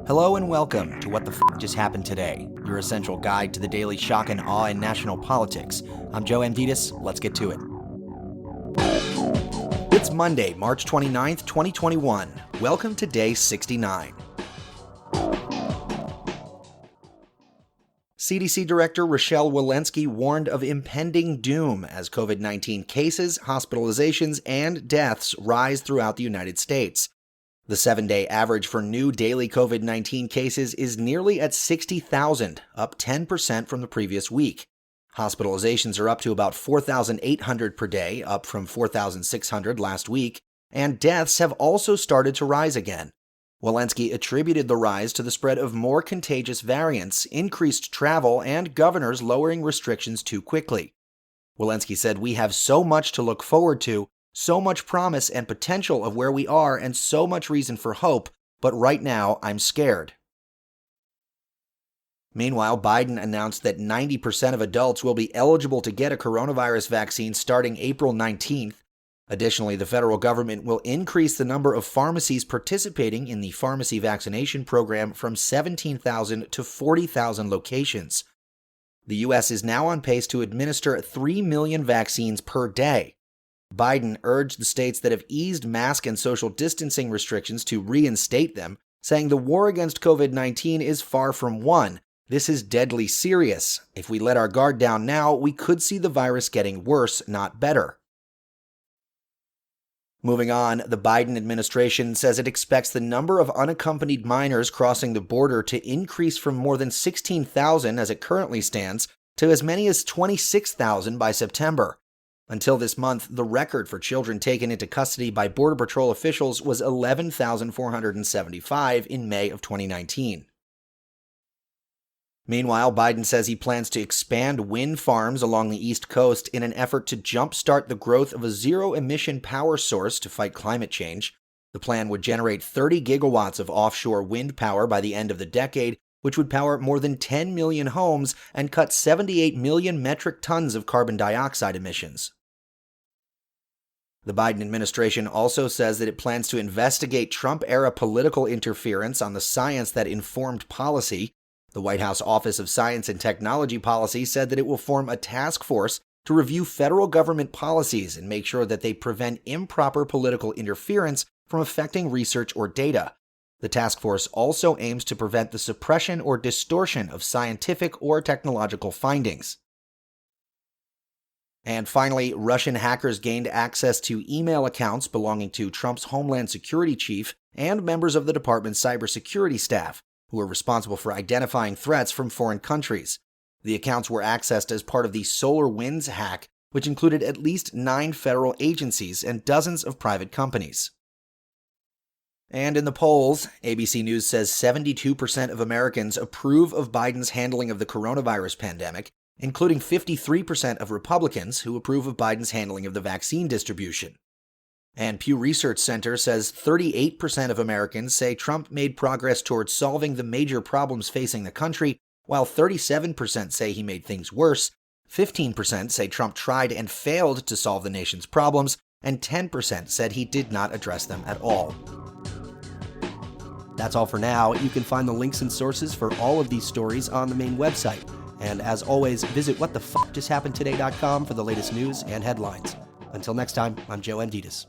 Hello and welcome to What the F*** Just Happened Today, your essential guide to the daily shock and awe in national politics. I'm Joe Amditis. Let's get to it. It's Monday, March 29th, 2021. Welcome to day 69. CDC Director Rochelle Walensky warned of impending doom as COVID-19 cases, hospitalizations, and deaths rise throughout the United States. The 7-day average for new daily COVID-19 cases is nearly at 60,000, up 10% from the previous week. Hospitalizations are up to about 4,800 per day, up from 4,600 last week, and deaths have also started to rise again. Walensky attributed the rise to the spread of more contagious variants, increased travel, and governors lowering restrictions too quickly. Walensky said, "We have so much to look forward to, so much promise and potential of where we are, and so much reason for hope, but right now I'm scared." Meanwhile, Biden announced that 90% of adults will be eligible to get a coronavirus vaccine starting April 19th. Additionally, the federal government will increase the number of pharmacies participating in the pharmacy vaccination program from 17,000 to 40,000 locations. The U.S. is now on pace to administer 3 million vaccines per day. Biden urged the states that have eased mask and social distancing restrictions to reinstate them, saying the war against COVID-19 is far from won. This is deadly serious. If we let our guard down now, we could see the virus getting worse, not better. Moving on, the Biden administration says it expects the number of unaccompanied minors crossing the border to increase from more than 16,000 as it currently stands to as many as 26,000 by September. Until this month, the record for children taken into custody by Border Patrol officials was 11,475 in May of 2019. Meanwhile, Biden says he plans to expand wind farms along the East Coast in an effort to jumpstart the growth of a zero-emission power source to fight climate change. The plan would generate 30 gigawatts of offshore wind power by the end of the decade, which would power more than 10 million homes and cut 78 million metric tons of carbon dioxide emissions. The Biden administration also says that it plans to investigate Trump-era political interference on the science that informed policy. The White House Office of Science and Technology Policy said that it will form a task force to review federal government policies and make sure that they prevent improper political interference from affecting research or data. The task force also aims to prevent the suppression or distortion of scientific or technological findings. And finally, Russian hackers gained access to email accounts belonging to Trump's Homeland Security chief and members of the department's cybersecurity staff, who are responsible for identifying threats from foreign countries. The accounts were accessed as part of the SolarWinds hack, which included at least 9 federal agencies and dozens of private companies. And in the polls, ABC News says 72% of Americans approve of Biden's handling of the coronavirus pandemic, including 53% of Republicans who approve of Biden's handling of the vaccine distribution. And Pew Research Center says 38% of Americans say Trump made progress towards solving the major problems facing the country, while 37% say he made things worse, 15% say Trump tried and failed to solve the nation's problems, and 10% said he did not address them at all. That's all for now. You can find the links and sources for all of these stories on the main website. And as always, visit whatthefjusthappenedtoday.com for the latest news and headlines. Until next time, I'm Joe Amditis.